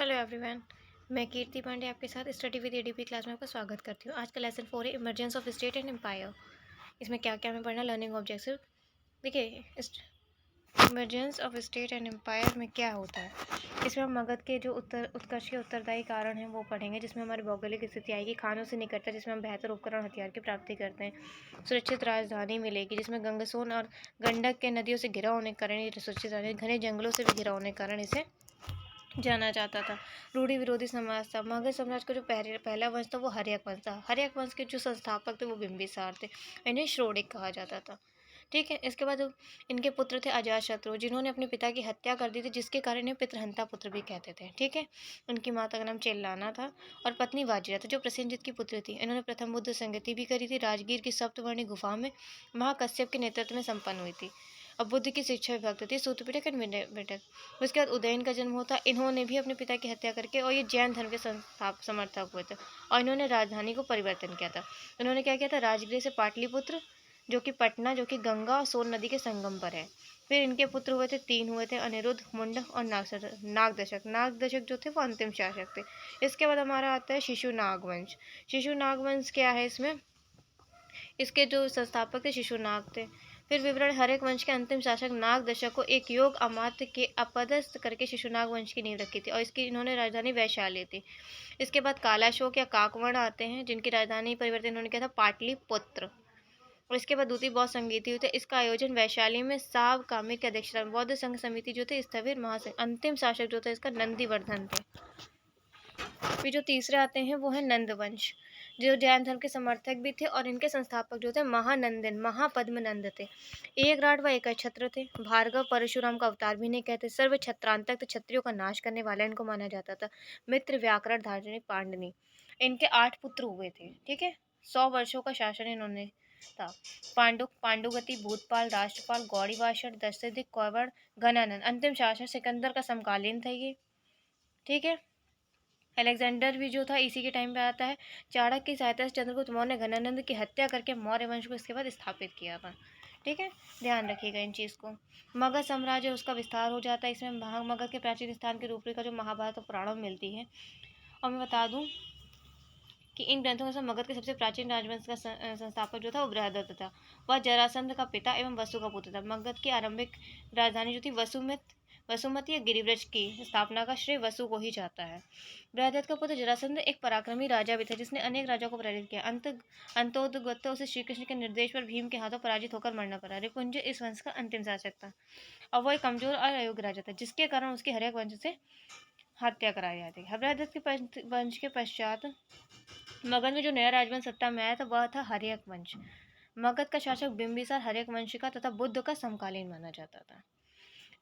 Hello everyone. मैं कीर्ति पांडे आपके साथ स्टडी विद एडीपी क्लास में आपका स्वागत करती हूँ। आज का लेसन 4 है emergence of state and empire. इसमें क्या क्या हमें पढ़ना, लर्निंग ऑब्जेक्टिव। देखिए, emergence of state and empire में क्या होता है। इसमें हम मगध के जो उत्कर्ष के उत्तरदायी कारण हैं वो पढ़ेंगे, जिसमें हमारी भौगोलिक स्थिति आएगी, खानों से निकटता जिसमें हम बेहतर उपकरण हथियार की प्राप्ति करते हैं, सुरक्षित राजधानी मिलेगी जिसमें गंगसोन और गंडक के नदियों से घिरा होने के कारण ये सुरक्षित राजधानी, घने जंगलों से भी घिरा होने के कारण इसे जाना जाता था। रूढ़ी विरोधी समाज था। मगध साम्राज्य का जो पहला वंश था वो हर्यक वंश था। हर्यक वंश के जो संस्थापक थे वो बिंबिसार थे। इन्हें श्रोडिक कहा जाता था। ठीक है। इसके बाद इनके पुत्र थे अजातशत्रु, जिन्होंने अपने पिता की हत्या कर दी थी, जिसके कारण इन्हें पितृहंता पुत्र भी कहते थे। ठीक है। उनकी माता का नाम चेल्लाना था और पत्नी वाजिरा था, जो प्रसेनजित की पुत्री थी। इन्होंने प्रथम बुद्ध संगति भी करी थी। राजगीर की सप्तवर्णी गुफा में महाकश्यप के नेतृत्व में संपन्न हुई थी। अब बुद्ध की शिक्षा विभक्त थी, सूत्र पिटक एंड उसके बाद उदयन का जन्म होता। इन्होंने भी अपने पिता की हत्या करके, और ये जैन धर्म के समर्थक हुए थे, और इन्होंने राजधानी को परिवर्तन किया था। इन्होंने क्या किया था, राजगृह से पाटलिपुत्र, जो कि पटना, जो कि गंगा और सोन नदी के संगम पर है। फिर इनके पुत्र हुए थे, 3 हुए थे, अनिरुद्ध, मुंडक और नागदशक। नागदशक जो थे वो अंतिम शासक थे। इसके बाद हमारा आता है शिशु नागवंश। शिशु नागवंश क्या है, इसमें इसके जो संस्थापक थे शिशुनाग थे। फिर विवरण, हर्यक वंश के अंतिम शासक नागदशक को एक योग अमात्य के अपदस्थ करके शिशुनाग वंश की नींव रखी थी, और इसकी इन्होंने राजधानी वैशाली थी। इसके बाद कालाशोक या काकवर्ण आते हैं, जिनकी राजधानी परिवर्तन इन्होंने किया था पाटलिपुत्र। और इसके बाद द्वितीय बौद्ध संगीत हुई थी। इसका आयोजन वैशाली में साव कामिक की अध्यक्षता में। बौद्ध संघ समिति जो थे स्थविर महासंघ। अंतिम शासक जो था इसका नंदीवर्धन थे। फिर जो तीसरे आते हैं वो है नंदवंश, जो जैन धर्म के समर्थक भी थे, और इनके संस्थापक जो थे महानंदन, महापद्मनंद थे। एक राट व एक छत्र थे। भार्गव परशुराम का अवतार भी नहीं कहते। सर्व छत्रांतक क्षत्रियों का नाश करने वाला इनको माना जाता था। मित्र, व्याकरण, धार्जनी, पांडनी, इनके 8 पुत्र हुए थे। ठीक है। 100 वर्षों का शासन इन्होंने था। पांडुगति, भूतपाल, राष्ट्रपाल, गौड़ीवासर, दशरथिक, कौवर्ण, घनानंद। अंतिम शासन सिकंदर का समकालीन था ये। ठीक है। अलेक्जेंडर भी जो था इसी के टाइम पे आता है। चाणक्य की सहायता से चंद्रगुप्त मौर्य ने घनानंद की हत्या करके मौर्य वंश को इसके बाद स्थापित किया था। ठीक है। ध्यान रखिएगा इन चीज़ को। मगध साम्राज्य उसका विस्तार हो जाता है। इसमें मगध के प्राचीन स्थान की रूपरेखा जो महाभारत और पुराणों में मिलती है। और मैं बता दूं कि इन ग्रंथों से मगध के सबसे प्राचीन राजवंश का संस्थापक जो था वो बृहदत्त था। वह जरासंध का पिता एवं वसु का पुत्र था। मगध की आरंभिक राजधानी जो थी वसुमती या गिरिव्रज की स्थापना का श्रेय वसु को ही जाता है। बृहदत्त का पुत्र जरासंध एक पराक्रमी राजा भी था, जिसने अनेक राजाओं को पराजित किया। अंतोदगत उसे श्री कृष्ण के निर्देश पर भीम के हाथों पराजित होकर मरना पड़ा। रिपुंजय इस वंश का अंतिम शासक था, और वह एक कमजोर और अयोग्य राजा था, जिसके कारण उसकी हर्यक वंश से हत्या कराई जाती है। बृहदत्त के वंश के पश्चात मगध में जो नया राजवंश सत्ता में आया था वह था हर्यक वंश। मगध का शासक बिंबिसार हर्यक वंश का तथा बुद्ध का समकालीन माना जाता था।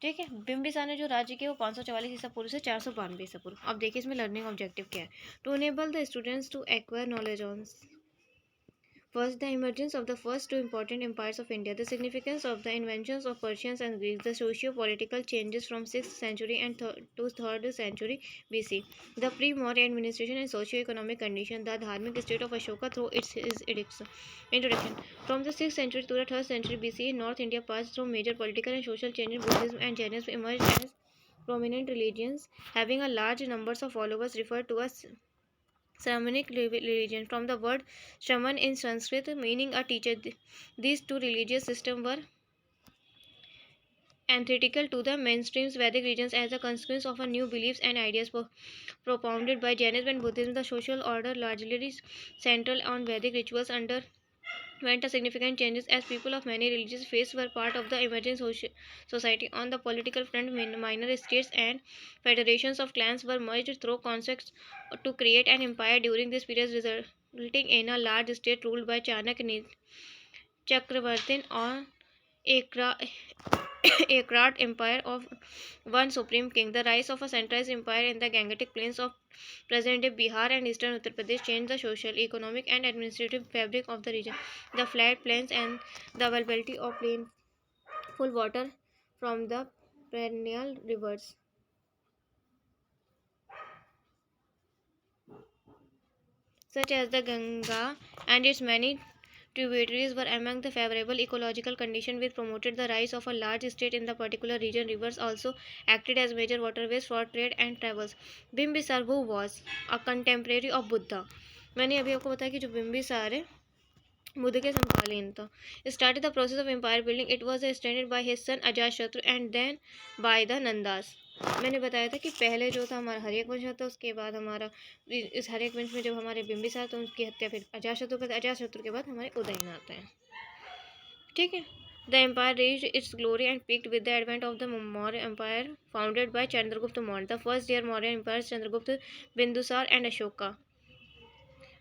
ठीक है। बिंबिसार ने जो राज्य किया वो 544 ईसा पूर्व से 492 ईसा पूर्व। अब देखिए इसमें लर्निंग ऑब्जेक्टिव क्या है। To enable the students to acquire knowledge on first, the emergence of the first two important empires of India, the significance of the inventions of Persians and Greeks, the socio-political changes from 6th century and to 3rd century BC, the pre-Maurya administration and socio-economic condition, the dharmic state of Ashoka through his edicts. Introduction. From the 6th century to the 3rd century BC, North India passed through major political and social changes. Buddhism and Jainism emerged as prominent religions, having a large numbers of followers, referred to as Shamanic religion, from the word shaman in Sanskrit meaning a teacher. These two religious systems were antithetical to the mainstream Vedic religions as a consequence of a new beliefs and ideas propounded by Jainism and Buddhism. The social order, largely central on Vedic rituals, underwent a significant changes as people of many religious faiths were part of the emerging society. On the political front, minor states and federations of clans were merged through conflicts to create an empire during this period, resulting in a large state ruled by Chanakya, Chakravartin, or Ekrat empire of one supreme king. The rise of a centralized empire in the Gangetic plains of present-day Bihar and eastern Uttar Pradesh changed the social, economic, and administrative fabric of the region. The flat plains and the availability of plentiful water from the perennial rivers such as the Ganga and its many tributaries were among the favorable ecological conditions which promoted the rise of a large state in the particular region. Rivers also acted as major waterways for trade and travels. Bimbisar, who was a contemporary of Buddha, मैंने अभी आपको बताया कि जो बिम्बिसार है बुद्ध के समकालीन था. Started the process of empire building. It was extended by his son Ajatashatru and then by the Nandas. मैंने बताया था कि पहले जो था हमारा हर्यक वंश था, उसके बाद हमारा इस हर्यक वंश में जब हमारे बिम्बिसार तो उनकी हत्या फिर अजातशत्रु करते, अजातशत्रु के बाद हमारे उदयन आते हैं. ठीक है. The empire reached its glory and peaked with the advent of the Maurya Empire founded by Chandragupta Maurya. The first year Maurya empires Chandragupta, Bindusar and Ashoka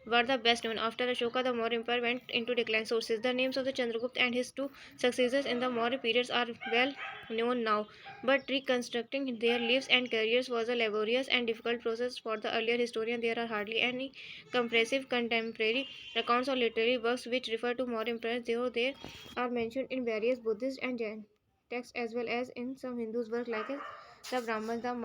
were the best known. After Ashoka, the Maurya Empire went into decline. Sources: the names of the Chandragupta and his two successors in the Maurya periods are well known now, but reconstructing their lives and careers was a laborious and difficult process for the earlier historian. There are hardly any comprehensive contemporary accounts or literary works which refer to Maurya Empire, though they are mentioned in various Buddhist and Jain texts as well as in some Hindu works like the Brahman, the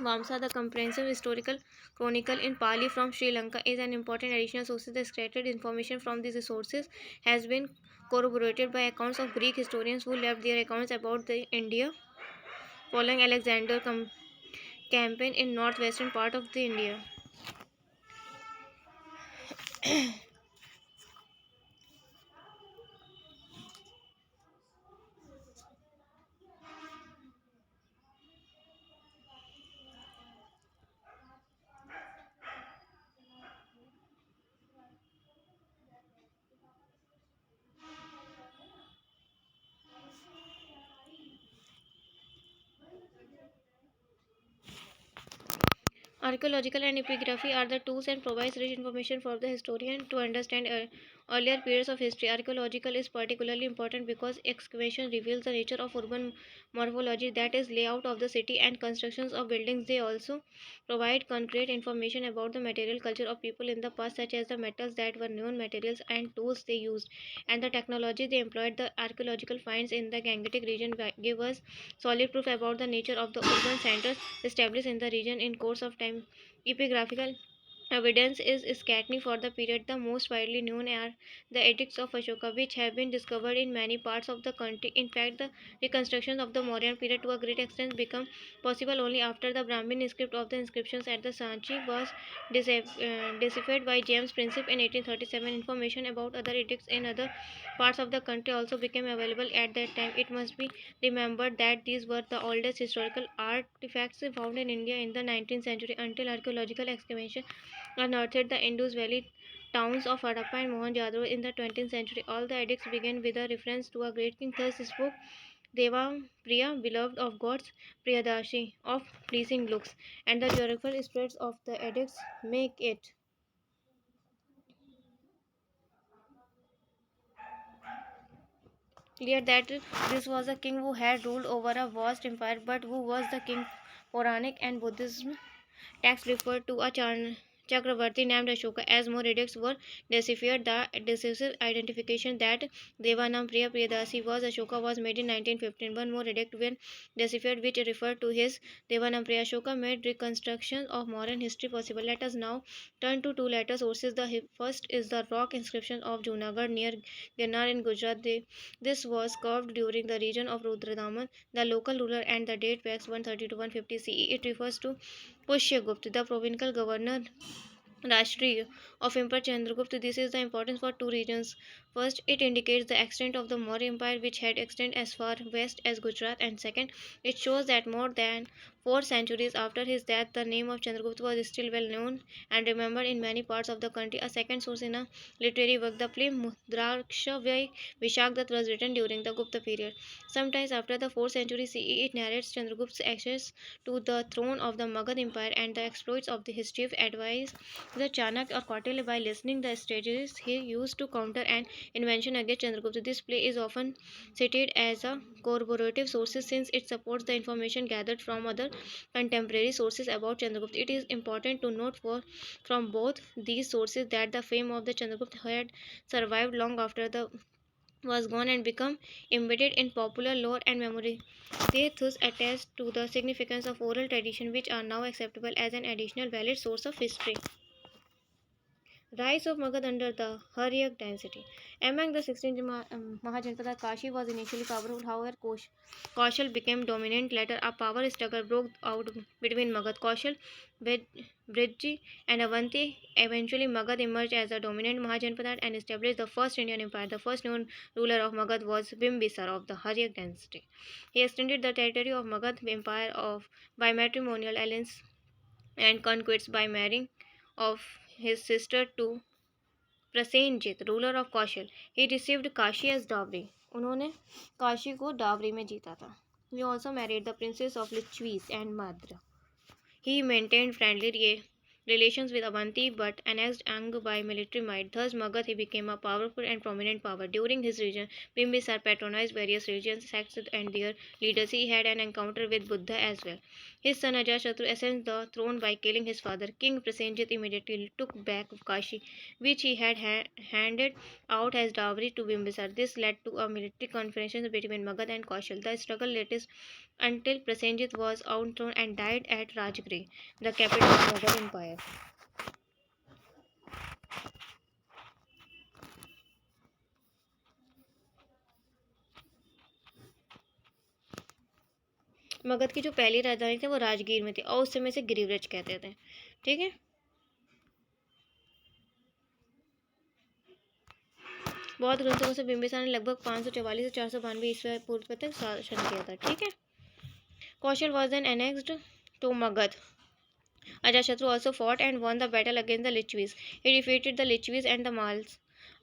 Vamsa. The comprehensive historical chronicle in Pali from Sri Lanka is an important additional source. The scattered information from these sources has been corroborated by accounts of Greek historians who left their accounts about the India following Alexander campaign in northwestern part of the India. Archaeological and epigraphy are the tools and provides rich information for the historian to understand earlier periods of history. Archaeological is particularly important because excavation reveals the nature of urban morphology, that is, layout of the city and constructions of buildings. They also provide concrete information about the material culture of people in the past, such as the metals that were known, materials and tools they used, and the technology they employed. The archaeological finds in the Gangetic region give us solid proof about the nature of the urban centers established in the region in course of time. Epigraphical evidence is scanty for the period. The most widely known are the edicts of Ashoka, which have been discovered in many parts of the country. In fact, the reconstruction of the Mauryan period to a great extent became possible only after the Brahmin script of the inscriptions at the Sanchi was deciphered by James Princip in 1837. Information about other edicts in other parts of the country also became available at that time. It must be remembered that these were the oldest historical artifacts found in India in the 19th century until archaeological excavation unearthed the Indus Valley towns of Harappa and Mohenjo-daro in the 20th century. All the edicts begin with a reference to a great king. Thus spoke Deva Priya, beloved of gods, Priyadashi, of pleasing looks, and the geographical spreads of the edicts make it clear that this was a king who had ruled over a vast empire, but who was the king. Puranic and Buddhism texts refer to a Chakravarti named Ashoka. As more edicts were deciphered, the decisive identification that Devanam Priyadasi was Ashoka was made in 1915. One more edict when deciphered which referred to his Devanam Priya. Ashoka made reconstruction of modern history possible. Let us now turn to two later sources. The first is the rock inscription of Junagadh near Girnar in Gujarat. This was carved during the region of Rudradaman, the local ruler, and the date backs 130 to 150 CE. It refers to Pushyagupta, the provincial governor Rashtriya of Emperor Chandragupta. This is the importance for two reasons. First, it indicates the extent of the Maurya Empire, which had extended as far west as Gujarat, and second, it shows that more than 4 centuries after his death, the name of Chandragupta was still well known and remembered in many parts of the country. A second source in a literary work, the play Mudraksha by Vishakdatt, was written during the Gupta period. Sometimes after the 4th century CE, it narrates Chandragupta's access to the throne of the Magad Empire and the exploits of the history of advice the Chanakya or Kautilya by listening the strategies he used to counter an invention against Chandragupta. This play is often cited as a corroborative source since it supports the information gathered from other contemporary sources about Chandragupta. It is important to note from both these sources that the fame of the Chandragupta had survived long after the was gone and become embedded in popular lore and memory. They thus attest to the significance of oral tradition which are now acceptable as an additional valid source of history. Rise of Magad under the Haryak dynasty. Among the 16 Mahajanpada, Kashi was initially powerful. However, Kaushal became dominant. Later, a power struggle broke out between Magad, Kaushal, Briji, and Avanti. Eventually, Magad emerged as a dominant Mahajanpada and established the first Indian empire. The first known ruler of Magad was Bimbisar of the Haryak dynasty. He extended the territory of Magad empire by matrimonial alliance and conquests by marrying of his sister to Prasenjit ruler of Kosala he received Kashi as dowry उन्होंने काशी को dowry में जीता था he also married the princess of Licchavis and Madra he maintained friendly relations with Avanti but annexed Ang by military might. Thus, Magad he became a powerful and prominent power. During his reign, Bimbisar patronized various religions, sects, and their leaders. He had an encounter with Buddha as well. His son Ajatashatru ascended the throne by killing his father. King Prasenjit immediately took back Kashi, which he had handed out as dowry to Bimbisar. This led to a military confrontation between Magad and Kaushal. The struggle lasted until Prasenjit was overthrown and died at Rajgiri, the capital of Mughal Empire. Magadh की जो पहली राजधानी थी वो राजगीर में थी और उस समय से गिरिव्रज कहते थे। ठीक है, बौद्ध ग्रंथों से बिंबिसार ने लगभग 544 से 492 ईस्वी पूर्व तक शासन किया था। ठीक है, Kosala was an annexed to Magadha. Ajatashatru also fought and won the battle against the Lichvis. He defeated the Lichvis and the Mals.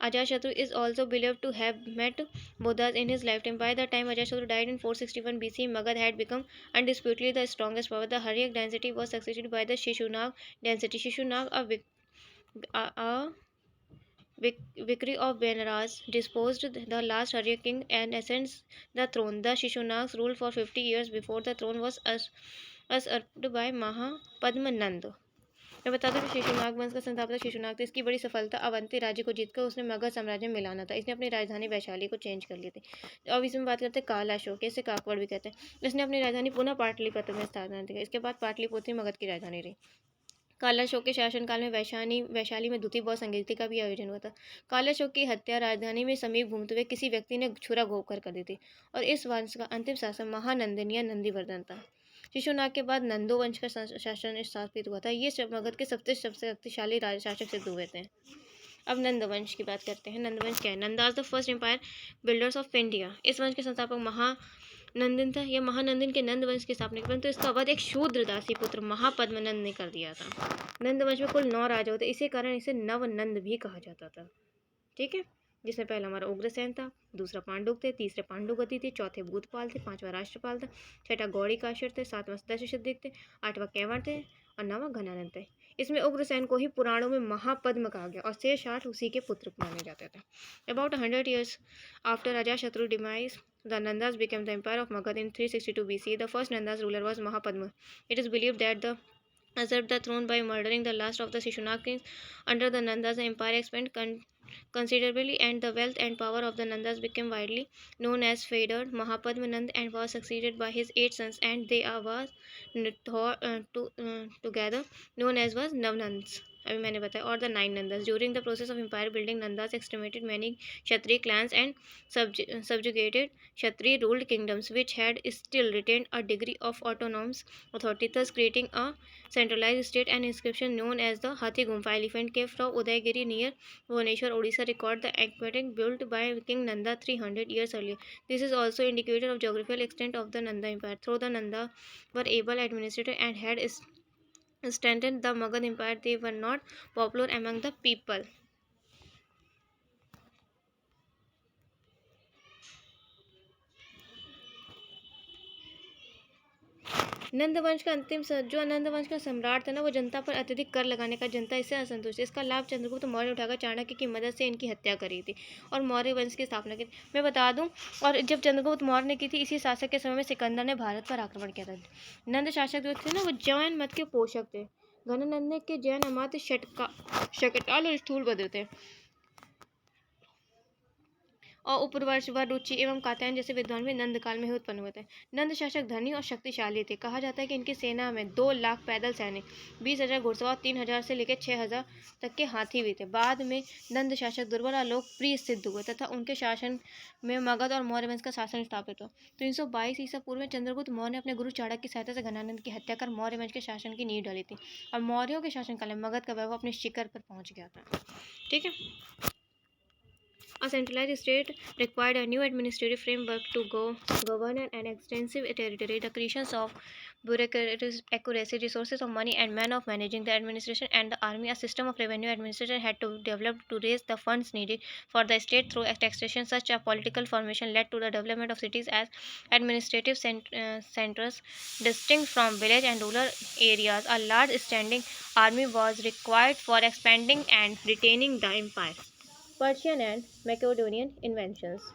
Ajatashatru is also believed to have met Buddhas in his lifetime. By the time Ajatashatru died in 461 BC, Magad had become undisputedly the strongest power. The Haryak dynasty was succeeded by the Shishunag dynasty. Shishunag, a victory of Benaras, disposed the last Haryak king and ascends the throne. The Shishunags ruled for 50 years before the throne was usurped by Mahapadmanand. मैं बता दूं कि शिशुनाग वंश का संस्थापक शिशुनाग था। इसकी बड़ी सफलता अवंती राज्य को जीतकर उसने मगध साम्राज्य में मिलाना था। इसने अपनी राजधानी वैशाली को चेंज कर ली थी। अब इसमें बात करते हैं काल अशोक, इसे काकवड़ भी कहते हैं। इसने अपनी राजधानी पुनः पाटलिपुत्र में स्थापना की। इसके बाद पाटलिपुत्र मगध की राजधानी रही। कालाशोक के शासनकाल में वैशाली में द्वितीय बौद्ध संगीति का भी आयोजन हुआ था। कालाशोक की हत्या राजधानी में समीप घूमते हुए किसी व्यक्ति ने छुरा घोंपकर कर दी थी और इस वंश का अंतिम शासक महानंदन या नंदीवर्धन था। शिशुनाग के बाद नंदो वंश का शासन स्थापित हुआ था। ये मगध के सबसे शक्तिशाली शासक सिद्ध हुए थे। अब नंद वंश की बात करते हैं। नंद वंश क्या है? Nandas the first empire builders of India. इस वंश के संस्थापक महानंदन था। यह महानंदन के नंद वंश की स्थापना की, परंतु इसका वध एक शूद्र दासी पुत्र महापद्मनंद ने कर दिया था। नंद वंश में कुल 9 राजा होते, इसी कारण इसे नवनंद भी कहा जाता था। ठीक है, जिसमें पहला हमारा उग्रसेन था, दूसरा पांडुक थे, तीसरे पांडुगति थे, चौथे भूतपाल थे, पांचवा राष्ट्रपाल था, छठा गौड़ी काश्यप थे, सातवां दशरथ थे, आठवां कैवट थे और नौवां घनानंद थे। इसमें उग्रसेन को ही पुराणों में महापद्म कहा गया और शेष 8 उसी के पुत्र माने जाते थे। About 100 years after Ajatashatru demise, the Nandas became the empire of Magad in 362 BC. The first Nandas ruler was Mahapadma. It is believed that the usurped the throne by murdering the last of the Shishunag kings. Under the Nandas, the empire expanded considerably and the wealth and power of the Nandas became widely known as feathered Mahapadmanand and was succeeded by his 8 sons, and they was together known as was Navnans. अभी मैंने बताया, और the 9 Nandas. During the process of empire building, Nandas exterminated many Kshatriya clans and subjugated Kshatriya ruled kingdoms which had still retained a degree of autonomous authority, thus creating a centralized state. An inscription known as the Hathi Gumfa elephant cave from Udaygiri near Bhubaneswar, Odisha record the aqueduct built by King Nanda 300 years earlier. This is also indicator of geographical extent of the Nanda Empire. Though the Nanda were able administrators and had strengthened the Magad Empire, they were not popular among the people. नंद वंश का जो नंद वंश का सम्राट था ना, वो जनता पर अत्यधिक कर लगाने का जनता इससे असंतुष्ट। इसका लाभ चंद्रगुप्त मौर्य उठाकर चाणक्य की मदद से इनकी हत्या करी थी और मौर्य वंश की स्थापना की। मैं बता दूं, और जब चंद्रगुप्त मौर्य ने की थी, इसी शासक के समय में सिकंदर ने भारत पर आक्रमण किया था। नंद शासक जो थे ना, वो जैन मत के पोषक थे। घनानंद के जैन अमात्य शकटाल और स्थूलभद्र थे और उपवर्ष व रुचि एवं कात्यायन जैसे विद्वान भी नंद काल में ही उत्पन्न हुए थे। नंद शासक धनी और शक्तिशाली थे। कहा जाता है कि इनकी सेना में 2 लाख पैदल सैनिक, 20,000 घुड़सवार, 3,000 से लेकर 6,000 तक के हाथी भी थे। बाद में नंद शासक दुर्बल और लोकप्रिय सिद्ध हुए तथा उनके शासन में मगध और मौर्य वंश का शासन स्थापित हुआ। 322 ईसा पूर्व में चंद्रगुप्त मौर्य ने अपने गुरु चाणक्य की सहायता से घनानंद की हत्या कर मौर्य वंश के शासन की नींव डाली थी और मौर्यों के शासनकाल में मगध का वैभव अपने शिखर पर पहुंच गया था। ठीक है। A centralized state required a new administrative framework to govern an extensive territory. The creation of bureaucratic accuracy, resources of money, and men of managing the administration and the army, a system of revenue administration had to develop to raise the funds needed for the state through taxation. Such a political formation led to the development of cities as administrative centers distinct from village and rural areas. A large standing army was required for expanding and retaining the empire. Persian and Macedonian inventions.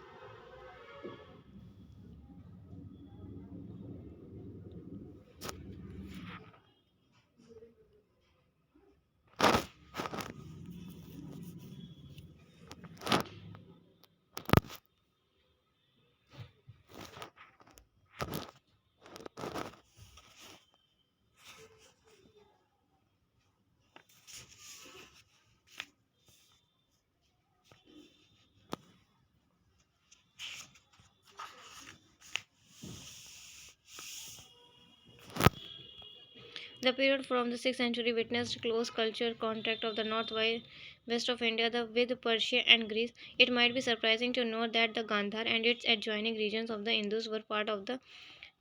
The period from the 6th century witnessed close cultural contact of the northwest of India with Persia and Greece. It might be surprising to note that the Gandhar and its adjoining regions of the Indus were part of the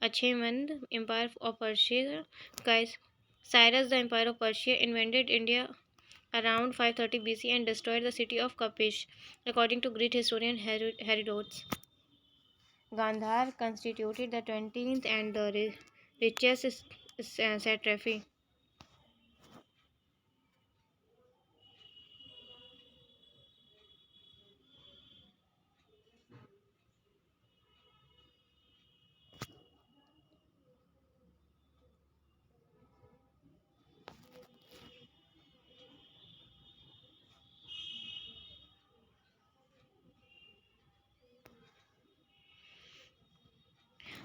Achaemenid Empire of Persia. Cyrus, the Empire of Persia, invaded India around 530 BC and destroyed the city of Kapish. According to Greek historian Herodotus, Gandhar constituted the 20th and the richest satrapy.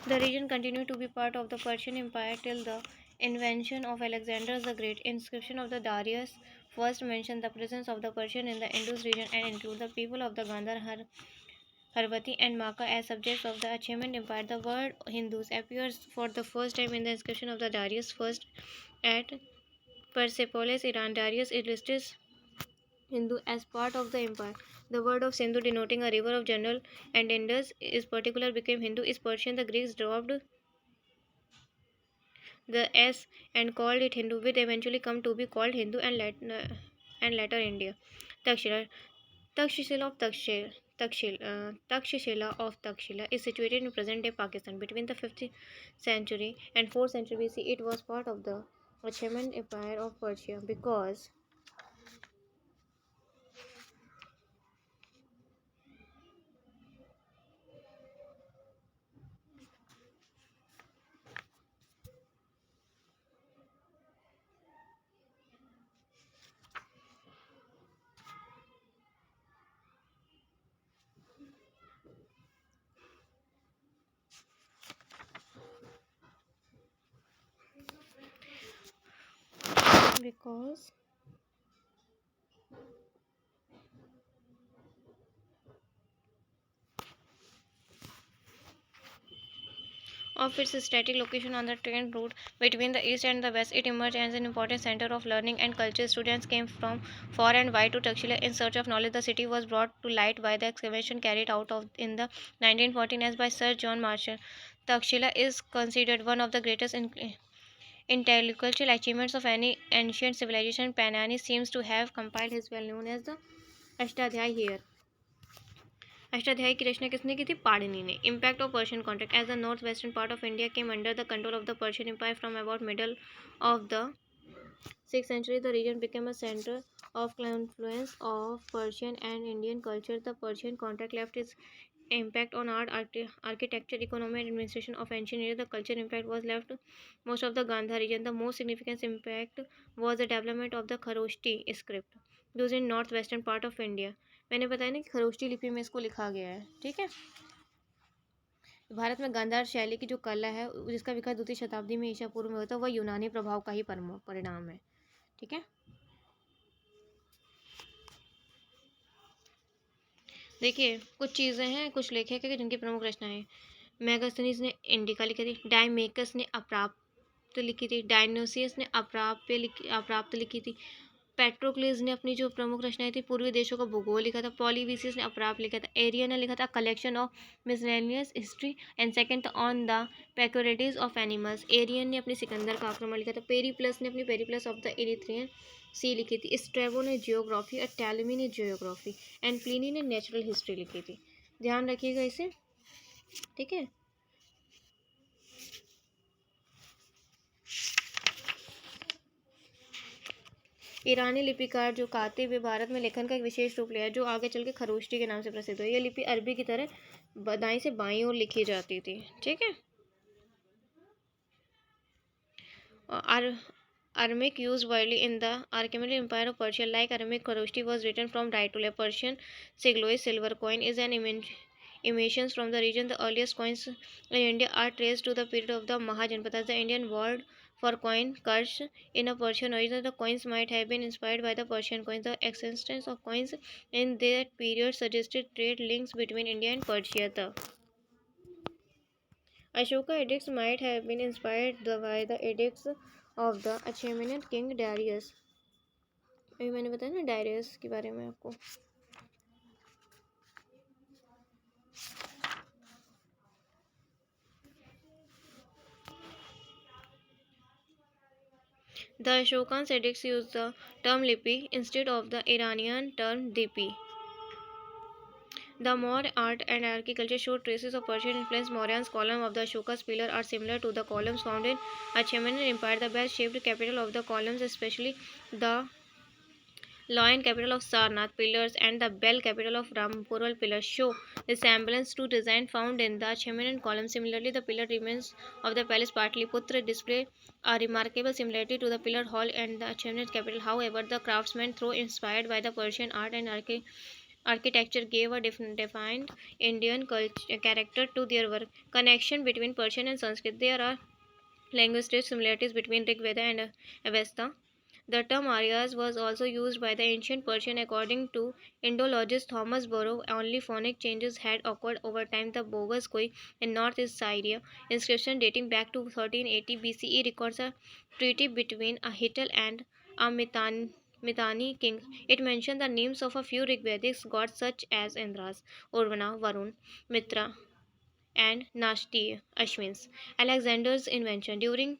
The region continued to be part of the Persian Empire till the invention of Alexander the Great. Inscription of the Darius first mention the presence of the Persian in the Indus region and include the people of the Gandhar, Harvati and Maka as subjects of the Achaemenid Empire. The word Hindus appears for the first time in the inscription of the Darius first at Persepolis, Iran. Darius illustrates Hindu as part of the empire. The word of Sindhu, denoting a river of general and Indus, is particular became Hindu is Persian. The Greeks dropped the S and called it Hindu, which eventually come to be called Hindu and later India. Takshila, Takshashila of Takshila is situated in present-day Pakistan. Between the 5th century and 4th century BC, it was part of the Achaemenid Empire of Persia because of its strategic location on the trade route between the east and the west. It emerged as an important center of learning and culture. Students came from far and wide to Takshila in search of knowledge. The city was brought to light by the excavation carried out in the 1914 by Sir John Marshall. Takshila is considered one of the greatest intellectual achievements of any ancient civilization. Panani seems to have compiled his well known as the Ashtadhyayi here. Ashtadhyayi की रचना किसने की थी? पाणिनि ने. Impact of Persian contact. As the northwestern part of India came under the control of the Persian Empire from about middle of the 6th century, the region became a center of confluence of Persian and Indian culture. The Persian contact left its impact on art, architecture, economy, and administration of ancient India. The culture impact was left most of the Gandhar region. The most significant impact was the development of the Kharoshthi script used in northwestern part of India. मैंने बताया ना कि खरोष्टी लिपि में इसको लिखा गया है। ठीक है। भारत में गांधार शैली की जो कला है जिसका विकास द्वितीय शताब्दी में ईसा पूर्व में होता है वह यूनानी प्रभाव का ही परिणाम है। ठीक है। देखिए कुछ चीज़ें हैं, कुछ लेखक हैं जिनकी प्रमुख रचनाएं। मैगस्थनीज ने इंडिका लिखी थी। डायमेकस ने अप्राप्त लिखी थी। डायनोसियस ने अप्राप्त लिखी थी। पेट्रोक्लिस ने अपनी जो प्रमुख रचनाएं थी पूर्वी देशों का भूगोल लिखा था। पॉलीविसियस ने अप्राप्त लिखा था। एरियन ने लिखा था collection of miscellaneous history and second on the peculiarities of animals. Arrian ने अपनी सिकंदर का आक्रमण लिखा था। पेरीप्लस ने अपनी पेरीप्लस ऑफ द इरिथ्रियन सी लिखी थी। स्ट्रेबो ने जियोग्राफी और टैलेमी ने जियोग्राफी एंड प्लिनी ने नेचुरल हिस्ट्री लिखी थी। ध्यान रखिएगा इसे। ठीक है। ईरानी लिपिकार जो कातिब वे भारत में लेखन का एक विशेष रूप लिया जो आगे चल के खरोष्टी के नाम से प्रसिद्ध हुई। यह लिपि अरबी की तरह दाएं से बाईं ओर लिखी जाती थी। ठीक है। Aramaic used widely in the Achaemenid Empire of Persia. Like Aramaic, Kharoshthi was written from right to left. Persian sigilloi silver coin is an emissions from the region. The earliest coins in India are traced to the period of the Mahajanpadas. The Indian word for coin, karsh, in a Persian origin. The coins might have been inspired by the Persian coins. The existence of coins in that period suggested trade links between India and Persia. The Ashoka edicts might have been inspired by the edicts of the Achaemenid king Darius. अभी मैंने बताया ना Darius के बारे में आपको। The Ashokan edicts use the term lipi instead of the Iranian term dipi. The Maurya art and architecture show traces of Persian influence. Mauryan's column of the Ashoka's pillar are similar to the columns found in Achaemenid Empire. The bell-shaped capital of the columns, especially the lion capital of Sarnath pillars and the bell capital of Rampurwal pillars, show resemblance to design found in the Achaemenid columns. Similarly, the pillar remains of the palace Patliputra display a remarkable similarity to the pillar hall and the Achaemenid capital. However, the craftsmen, though inspired by the Persian art and architecture, gave a defined Indian character to their work. Connection between Persian and Sanskrit. There are linguistic similarities between Rig Veda and Avesta. The term Aryas was also used by the ancient Persian. According to Indologist Thomas Burrow, only phonic changes had occurred over time. The Bogus Koi in northeast Syria inscription dating back to 1380 BCE records a treaty between a Hittil and a Mitanni king. It mentioned the names of a few Rigvedic gods such as Indras, Urvana, Varun, Mitra, and Nashti Ashwins. Alexander's invention. During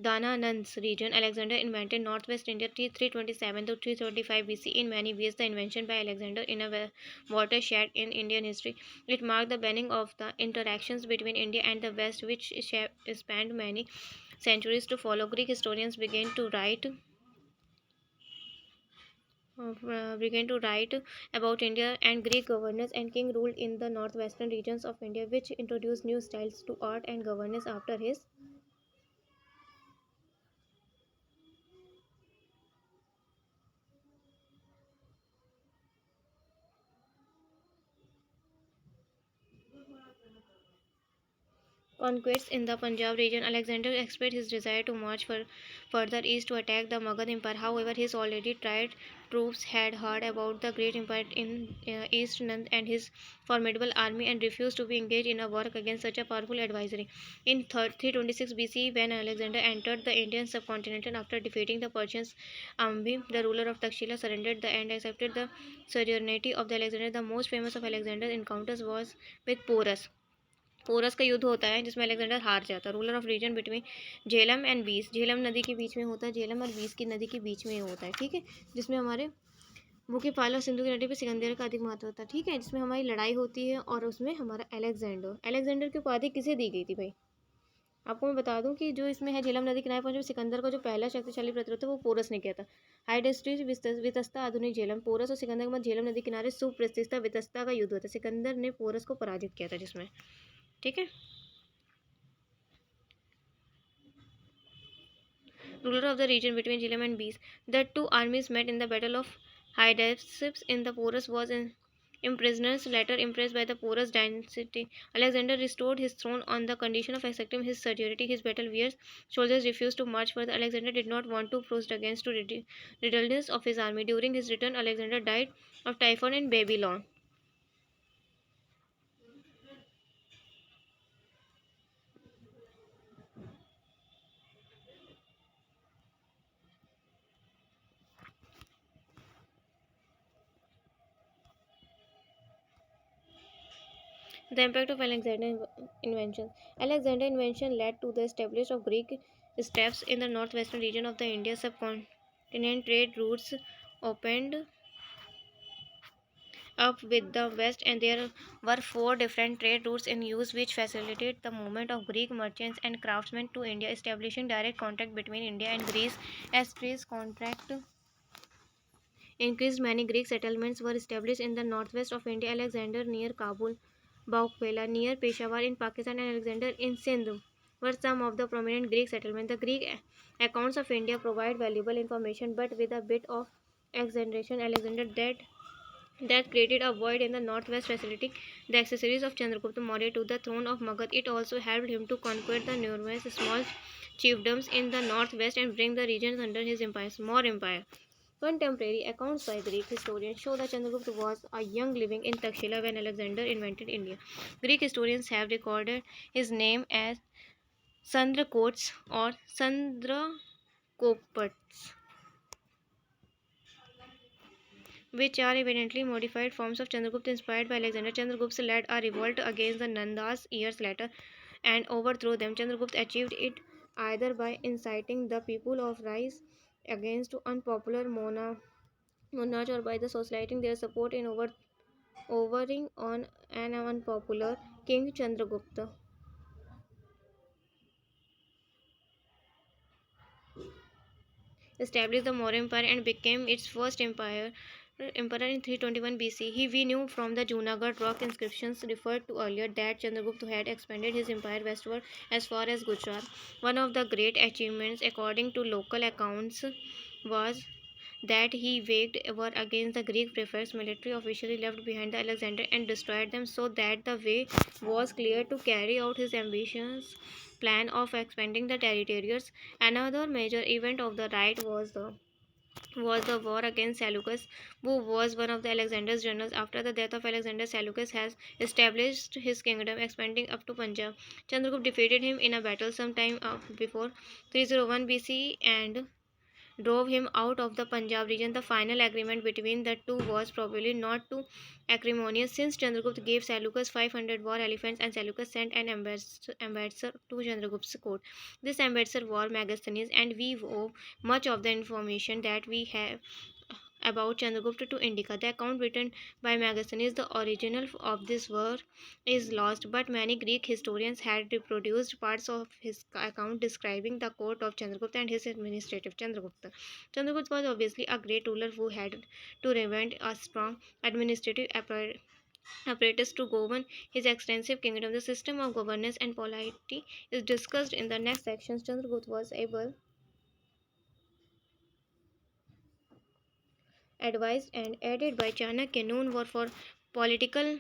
Dananand's region, Alexander invented northwest India 327 to 335 BC. In many ways, the invention by Alexander in a watershed in Indian history. It marked the beginning of the interactions between India and the West, which spanned many centuries to follow. Greek historians began to write about India and Greek governors and king ruled in the northwestern regions of India, which introduced new styles to art and governance after his conquests in the Punjab region. Alexander expressed his desire to march further east to attack the Magadha Empire. However, his already tried troops had heard about the great empire in East Nand and his formidable army and refused to be engaged in a war against such a powerful adversary. In 326 BC, when Alexander entered the Indian subcontinent after defeating the Persians, Ambi, the ruler of Takshila, surrendered and accepted the sovereignty of the Alexander. The most famous of Alexander's encounters was with Porus. Porus का युद्ध होता है जिसमें Alexander हार जाता है। Ruler of region between Jhelum and Beas, Jhelum नदी के बीच में होता है, झेलम और बीस की नदी के बीच में होता है। ठीक है। जिसमें हमारे मुख्य पाल और सिंधु की नदी पर सिकंदर का अधिक महत्व होता है। ठीक है। जिसमें हमारी लड़ाई होती है और उसमें हमारा अलेक्जेंडर की उपाधि किसे दी गई थी भाई? आपको मैं बता दूं कि जो इसमें है झेलम नदी किनारे पर सिकंदर का जो पहला शक्तिशाली प्रतिरोध था वो पोरस ने किया था। हाइडेस्ट्रीज वितस्ता आधुनिक झेलम। पोरस और सिकंदर के बाद झेलम नदी किनारे सुप्रतिष्ठा वितस्ता का युद्ध होता है। सिकंदर ने पोरस को पराजित किया था जिसमें। ठीक है। Ruler of the region between Jhelum and Beas. The two armies met in the Battle of Hydaspes in the Porus was imprisoned, later impressed by the Porus dynasty. Alexander restored his throne on the condition of accepting his security. His battle weary soldiers refused to march further. Alexander did not want to proceed against the readiness of his army. During his return, Alexander died of typhoid in Babylon. The impact of Alexander invention. Alexander invention led to the establishment of Greek steppes in the northwestern region of the Indian subcontinent. Trade routes opened up with the west, and there were four different trade routes in use which facilitated the movement of Greek merchants and craftsmen to India, establishing direct contact between India and Greece. As trade contract increased, many Greek settlements were established in the northwest of India. Alexander near Kabul, Baukpela near Peshawar in Pakistan, and Alexander in Sindh were some of the prominent Greek settlements. The Greek accounts of India provide valuable information, but with a bit of exaggeration. Alexander that created a void in the northwest, facilitating the accessories of Chandragupta Maurya to the throne of Magad. It also helped him to conquer the numerous small chiefdoms in the northwest and bring the regions under his empire. Contemporary accounts by Greek historians show that Chandragupta was a young living in Takshila when Alexander invented India. Greek historians have recorded his name as Sandrakots or Sandrakopots, which are evidently modified forms of Chandragupta inspired by Alexander. Chandragupta led a revolt against the Nandas years later and overthrew them. Chandragupta achieved it either by inciting the people of rise against unpopular monarch or by the socializing their support in overing on an unpopular king. Chandragupta established the Maurya Empire and became its first emperor in 321 BC. We knew from the Junagadh rock inscriptions referred to earlier that Chandragupta had expanded his empire westward as far as Gujarat. One of the great achievements, according to local accounts, was that he waged war against the Greek prefects. Military officially left behind the Alexander and destroyed them, so that the way was clear to carry out his ambitious plan of expanding the territories. Another major event of the right was the war against Seleucus, who was one of the Alexander's generals. After the death of Alexander, Seleucus has established his kingdom, expanding up to Punjab. Chandragupta defeated him in a battle sometime before 301 BC and drove him out of the Punjab region. The final agreement between the two was probably not too acrimonious, since Chandragupta gave Seleucus 500 war elephants and Seleucus sent an ambassador to Chandragupta's court. This ambassador was Megasthenes, and we owe much of the information that we have about Chandragupta to Indica. The account written by Megasthenes, the original of this work, is lost, but many Greek historians had reproduced parts of his account describing the court of Chandragupta and his administrative. Chandragupta was obviously a great ruler who had to invent a strong administrative apparatus to govern his extensive kingdom. The system of governance and polity is discussed in the next section. Chandragupta was able advised and aided by Chanakya, known for political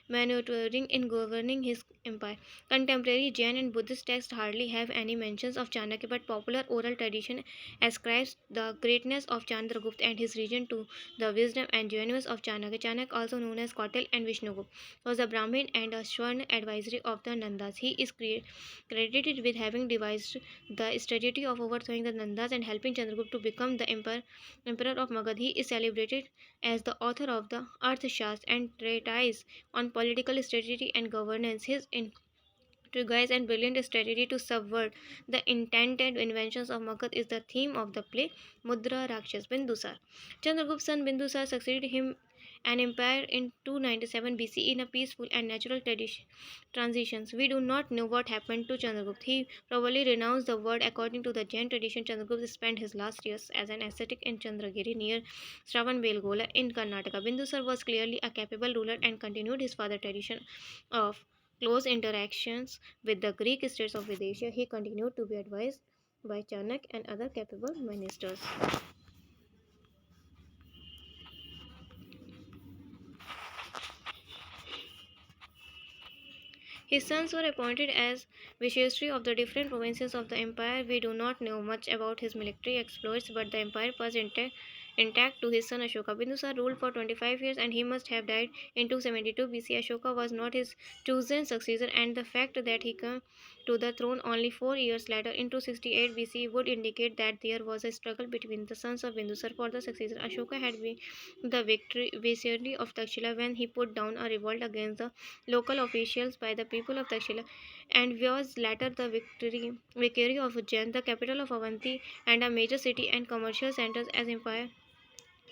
maneuvering in governing his empire. Contemporary Jain and Buddhist texts hardly have any mentions of Chanakya, but popular oral tradition ascribes the greatness of Chandragupta and his region to the wisdom and genius of Chanakya. Chanakya, also known as Kautil and Vishnugupta, was a Brahmin and a sworn advisory of the Nandas. He is credited with having devised the strategy of overthrowing the Nandas and helping Chandragupta to become the emperor of Magad. He is celebrated as the author of the Arthashastra and treatise on political strategy and governance. His intrigues and brilliant strategy to subvert the intended inventions of Magad is the theme of the play Mudra Rakshas. Bindusar. Chandragupta's son Bindusar succeeded him an empire in 297 BC in a peaceful and natural transitions. We do not know what happened to Chandragupta. He probably renounced the world. According to the Jain tradition, Chandragupta spent his last years as an ascetic in Chandragiri near Shravanbelgola in Karnataka. Bindusar was clearly a capable ruler and continued his father's tradition of close interactions with the Greek states of Videsha. He continued to be advised by Chanakya and other capable ministers. His sons were appointed as viceroy of the different provinces of the empire. We do not know much about his military exploits, but the empire was intact to his son Ashoka. Bindusar ruled for 25 years and he must have died in 272 BC. Ashoka was not his chosen successor, and the fact that he came to the throne only 4 years later in 268 BC would indicate that there was a struggle between the sons of Bindusar for the succession. Ashoka had been the viceroy of Takshila when he put down a revolt against the local officials by the people of Takshila, and was later the viceroy of Ujjain, the capital of Avanti and a major city and commercial centers as empire.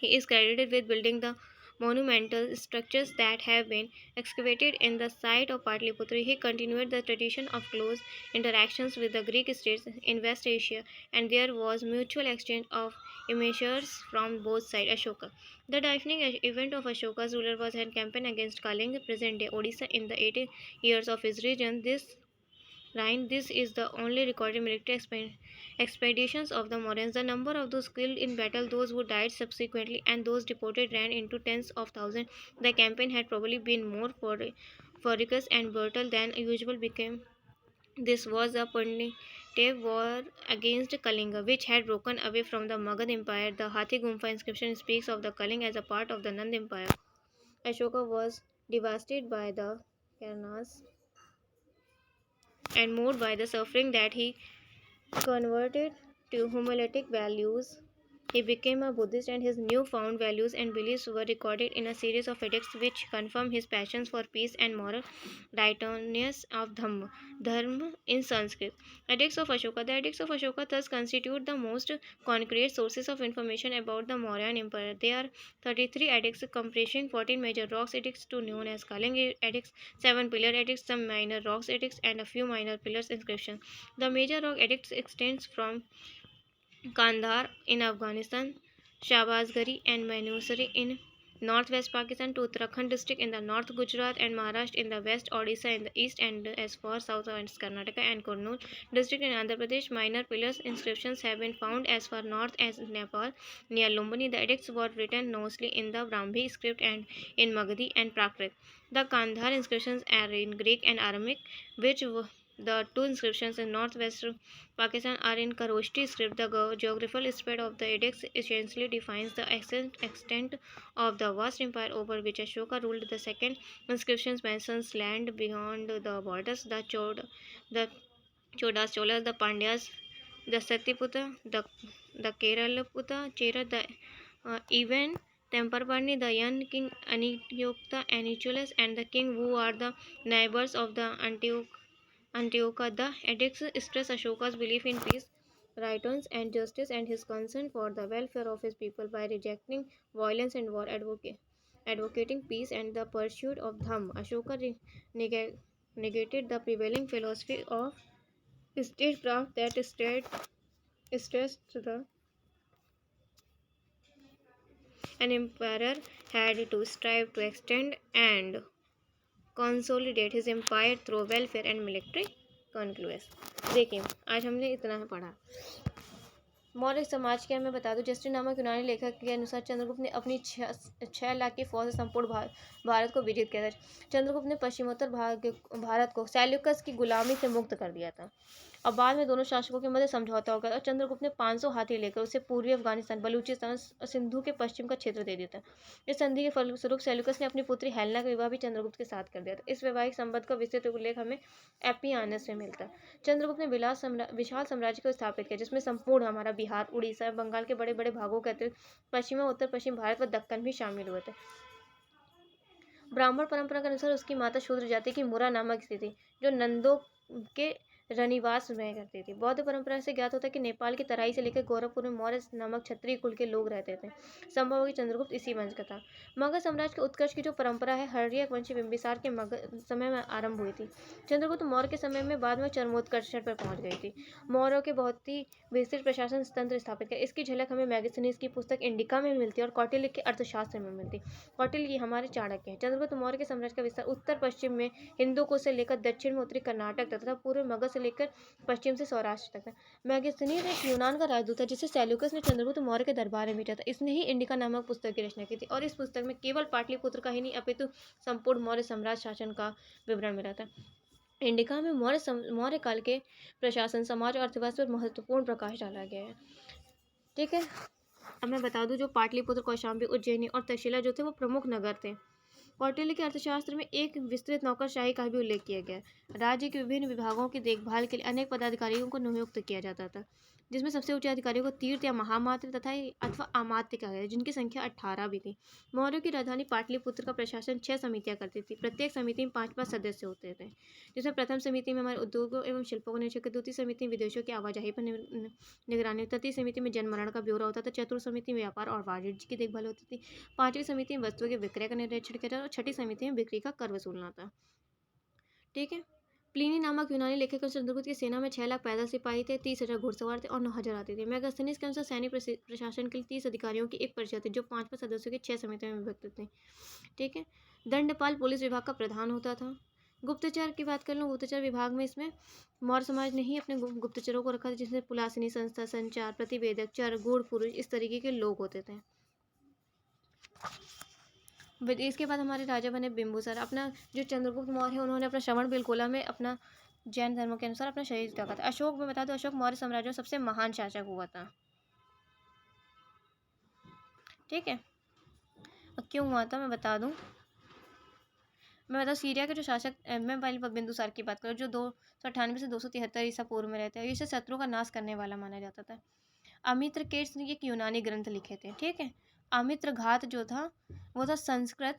He is credited with building the monumental structures that have been excavated in the site of Patliputra. He continued the tradition of close interactions with the Greek states in West Asia, and there was mutual exchange of emissars from both sides. Ashoka. The defining event of Ashoka's ruler was a campaign against Kalinga, present-day Odisha, in the 18 years of his reign. This is the only recorded military expeditions of the Mauryans. The number of those killed in battle, those who died subsequently, and those deported ran into tens of thousands. The campaign had probably been more ferocious and brutal than usual. Became This was a punitive war against Kalinga, which had broken away from the Magad Empire. The Hathi Gumfa inscription speaks of the Kalinga as a part of the Nand Empire. Ashoka was devastated by the Karnas and moved by the suffering that he converted to Homiletic values. He became a Buddhist, and his newfound values and beliefs were recorded in a series of edicts which confirm his passions for peace and moral righteousness of Dharma in Sanskrit. Edicts of Ashoka. The Edicts of Ashoka thus constitute the most concrete sources of information about the Mauryan Empire. There are 33 edicts comprising 14 major rocks edicts, two known as Kalinga edicts, 7 pillar edicts, some minor rocks edicts, and a few minor pillars inscriptions. The major rock edicts extends from Kandahar in Afghanistan, Shahbazgari and Manusari in northwest Pakistan to Uttarakhand district in the north, Gujarat and Maharashtra in the west, Odisha in the east, and as far south as Karnataka and Kurnool district in Andhra Pradesh. Minor pillars inscriptions have been found as far north as Nepal near Lumbini. The edicts were written mostly in the Brahmi script and in Magadhi and Prakrit. The Kandahar inscriptions are in Greek and Aramaic, which the two inscriptions in northwest Pakistan are in Kharoshti script. The geographical spread of the edicts essentially defines the extent of the vast empire over which Ashoka ruled. The second inscription mentions land beyond the borders, the Chodas, Cholas, the Pandyas, the Satyaputa, the Keralaputa, Chera, the even Temperparni, the young king Anityokta, Anichulus, and the king who are the neighbors of the Antiocha. The edicts stress Ashoka's belief in peace, rights, and justice, and his concern for the welfare of his people by rejecting violence and war, advocating peace and the pursuit of Dhamma. Ashoka negated the prevailing philosophy of statecraft that stressed an emperor had to strive to extend and consolidate his empire through welfare and military कॉन्क्लूएस. देखिए, आज हमने इतना पढ़ा. मौर्य समाज के मैं बता दूं, जस्टिन नामक यूनानी लेखक के अनुसार चंद्रगुप्त ने अपनी 6 लाख की फौज से संपूर्ण भारत को विजित किया था. चंद्रगुप्त ने पश्चिमोत्तर भारत को सेल्यूकस की गुलामी से मुक्त कर दिया था. अब बाद में दोनों शासकों के मध्य समझौता हो गया और चंद्रगुप्त ने 500 हाथी लेकर उसे पूर्वी अफगानिस्तान, बलूचिस्तान और सिंधु के पश्चिम का क्षेत्र दे दिया था. इस संधि के फलस्वरूप सेल्यूकस ने अपनी पुत्री हेलेना का विवाह भी चंद्रगुप्त के साथ कर दिया था. इस वैवाहिक संबंध का विस्तृत उल्लेख हमें एपियानस में मिलता है. चंद्रगुप्त ने विशाल साम्राज्य को स्थापित किया जिसमें संपूर्ण हमारा बिहार, उड़ीसा, बंगाल के बड़े बड़े भागों के अतिरिक्त पश्चिम और उत्तर पश्चिम भारत व दक्कन भी शामिल हुए थे. ब्राह्मण परंपरा के अनुसार उसकी माता शूद्र जाति की मुरा नामक स्त्री थी जो नंदों के रनिवास में करती थी. बौद्ध परंपरा से ज्ञात होता है कि नेपाल की तराई से लेकर गोरखपुर में मौर्य नामक क्षत्रिय कुल के लोग रहते थे. संभव है कि चंद्रगुप्त इसी वंश का था. मगध साम्राज्य के उत्कर्ष की जो परंपरा है हर्यक वंशी बिंबिसार के मगध समय में आरंभ हुई थी. चंद्रगुप्त मौर्य के समय में बाद में चरमोत्कर्ष पर पहुंच गई थी. मौर्यों के बहुत ही विस्तृत प्रशासन तंत्र स्थापित किया. इसकी झलक हमें मैगस्थनीज की पुस्तक इंडिका में मिलती है और कौटिल्य के अर्थशास्त्र में मिलती है. कौटिल्य हमारे चाणक्य हैं. चंद्रगुप्त मौर्य के साम्राज्य का विस्तार उत्तर पश्चिम में हिंदूकुश से लेकर दक्षिण में उत्तरी कर्नाटक तथा पूर्व मगध से लेकर पश्चिम से सौराष्ट्र तक है. मैगस्थनीज एक यूनान का राजदूत था जिसे सेल्यूकस ने चंद्रगुप्त मौर्य के दरबार में भेजा था. इसने ही इंडिका नामक पुस्तक की रचना की थी और इस पुस्तक में केवल पाटलिपुत्र का ही नहीं अपितु संपूर्ण मौर्य साम्राज्य शासन का विवरण मिला था. इंडिका में मौर्य काल के प्रशासन, समाज और अर्थव्यवस्था पर महत्वपूर्ण प्रकाश डाला गया है। ठीक है, अब मैं बता दूं, जो पाटलिपुत्र, कौशाम्बी, उज्जैनी और तक्षशिला जो थे वो प्रमुख नगर थे। कौटिल्य के अर्थशास्त्र में एक विस्तृत नौकरशाही का भी उल्लेख किया गया है। राज्य के विभिन्न विभागों की देखभाल के लिए अनेक पदाधिकारियों को नियुक्त किया जाता था, जिसमें सबसे ऊंचे अधिकारियों को तीर्थ या महामात्र तथा अथवा अमात्य कहा गया, जिनकी संख्या 18 भी थी। मौर्य की राजधानी पाटलिपुत्र का प्रशासन 6 समितियां करती थी। प्रत्येक समिति में 5-5 सदस्य होते थे, जिसमें प्रथम समिति में हमारे उद्योगों एवं शिल्पों को निरीक्षक, द्वितीय समिति में विदेशों की आवाजाही पर निगरानी, तृतीय समिति में जनमरण का ब्यौरा होता था, चतुर्थ समिति में व्यापार और वाणिज्य की देखभाल होती थी, पांचवी समिति में वस्तुओं के विक्रय का निरीक्षण किया जाता और छठी समिति में बिक्री का कर वसूलना था। ठीक है, प्लिनी नामक यूनानी लेखक के अनुसार चंद्रगुप्त की सेना में 6 लाख पैदल सिपाही थे, 30,000 घुड़सवार थे और 9,000 हाथी थे। मेगास्थनीज के अनुसार सैन्य प्रशासन के लिए 30 अधिकारियों की एक परिषद थी, जो 5-5 सदस्यों की 6 समितियों में विभक्त थे। ठीक है, दंडपाल पुलिस विभाग का प्रधान होता था। गुप्तचर की बात कर लूँ, गुप्तचर विभाग में इसमें मौर्य समाज ने ही अपने गुप्तचरों को रखा था, जिसमें पुलासिनी संस्था, संचार, प्रतिवेदक, चर, गूढ़ पुरुष, इस तरीके के लोग होते थे। इसके बाद हमारे राजा बने बिंबुसार। अपना जो चंद्रगुप्त मौर्य है, उन्होंने अपना श्रवण बेलगोला में अपना जैन धर्म के अनुसार अपना शरीर त्यागा था। अशोक में बता दो, अशोक मौर्य साम्राज्य में सबसे महान शासक हुआ था। ठीक है, और क्यों हुआ था मैं बता दूं। सीरिया के जो शासक, मैं पहले बिंदुसार की बात करूँ, जो 298 से 273 ईसा पूर्व में रहते हैं। इसे शत्रु का नाश करने वाला माना जाता था। अमित्र केट्स ने एक यूनानी ग्रंथ लिखे थे। ठीक है, अमित्र घात जो था वो था संस्कृत,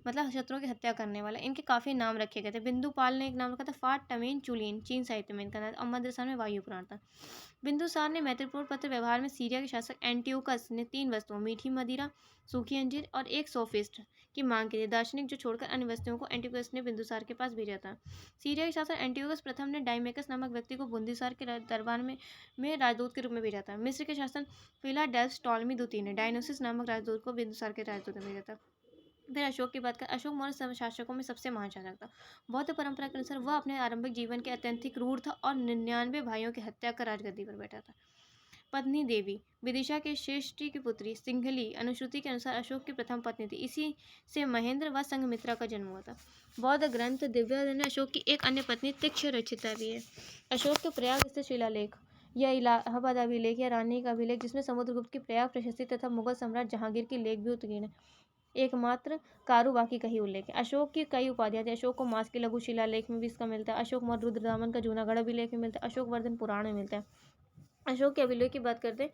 मतलब शत्रुओं की हत्या करने वाला। इनके काफ़ी नाम रखे गए थे। बिंदुपाल ने एक नाम रखा था फाट टमेन चुलीन, चीन साहित्य में इनका नाम, और मद्रसा में वायु पुराण था। बिंदुसार ने मैत्रीपूर्ण पत्र व्यवहार में सीरिया के शासक एंटियोकस ने 3 वस्तुओं, मीठी मदिरा, सूखी अंजीर और एक सोफिस्ट की मांग की थी। दार्शनिक जो छोड़कर अन्य वस्तुओं को एंटियोकस ने बिंदुसार के पास भेजा था। सीरिया के शासक एंटियोकस प्रथम ने डाइमेकस नामक व्यक्ति को बिंदुसार के दरबार में राजदूत के रूप में भेजा था। मिस्र के शासक फिलाडेल्फस टॉलमी द्वितीय ने डायनोसिस नामक राजदूत को बिंदुसार के राजदूत में भेजा था। फिर अशोक की बात करें, अशोक मौर्य शासकों में सबसे महान शासक था। बौद्ध परंपरा के अनुसार वह अपने आरंभिक जीवन के अत्यंत क्रूर था और 99 भाइयों की हत्या कर राजगद्दी पर बैठा था। पत्नी देवी विदिशा के श्रेष्ठी की पुत्री सिंघली अनुश्रुति के अनुसार अशोक की प्रथम पत्नी थी। इसी से महेंद्र व संघमित्रा का जन्म हुआ था। बौद्ध ग्रंथ दिव्या ने अशोक की एक अन्य पत्नी तीक्ष्णरक्षिता भी है। अशोक के प्रयाग स्थित शिलालेख या इलाहाबाद अभिलेख या रानी का अभिलेख, जिसमें समुद्रगुप्त की प्रयाग प्रशस्ति तथा मुगल सम्राट जहांगीर की लेख भी उत्कीर्ण है, एकमात्र कारुबाकी का ही उल्लेख है। अशोक की कई उपाधियां थी। अशोक को मास के लघु शिलालेख में भी इसका मिलता है। अशोक मौर्य रुद्रदामन का जूनागढ़ अभिलेख में मिलता है। अशोक वर्धन पुराण में मिलता है। अशोक के अभिलेख की बात करते हैं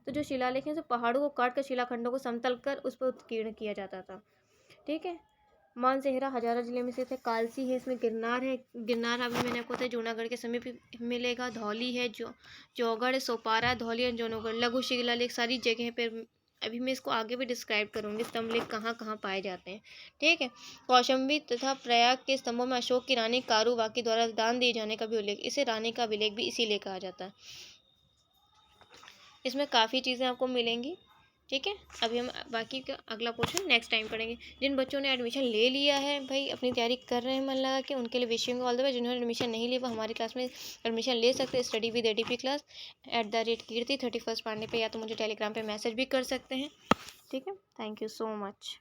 तो जो शिलालेख है, पहाड़ों को काट कर शिलाखंडों को समतल कर उस पर उत्कीर्ण किया जाता था। ठीक है, मानसेहरा हजारा जिले में स्थित है। कालसी है, इसमें गिरनार है। गिरनार अभी मैंने आपको बताया जूनागढ़ के समीप मिलेगा। धौली है, जौगढ़, सोपारा, धौली और जौनगढ़, लघु शिलालेख सारी जगह पर। अभी मैं इसको आगे भी डिस्क्राइब करूंगी, स्तंभलेख कहाँ कहाँ पाए जाते हैं। ठीक है, कौशाम्बी तथा प्रयाग के स्तंभों में अशोक की रानी कारुबाकी द्वारा दान दिए जाने का भी उल्लेख, इसे रानी का अभिलेख भी इसीलिए कहा जाता है। इसमें काफ़ी चीज़ें आपको मिलेंगी। ठीक है, अभी हम बाकी का अगला पोर्शन नेक्स्ट टाइम पढ़ेंगे। जिन बच्चों ने एडमिशन ले लिया है भाई, अपनी तैयारी कर रहे हैं मन लगा के, उनके लिए विशिंग ऑल द वे। जिन्होंने एडमिशन नहीं लिया वो हमारी क्लास में एडमिशन ले सकते हैं, स्टडी विद एडीपी क्लास @कीर्ति 31 पांडे पे, या तो मुझे टेलीग्राम पे मैसेज भी कर सकते हैं। ठीक है, थैंक यू सो मच।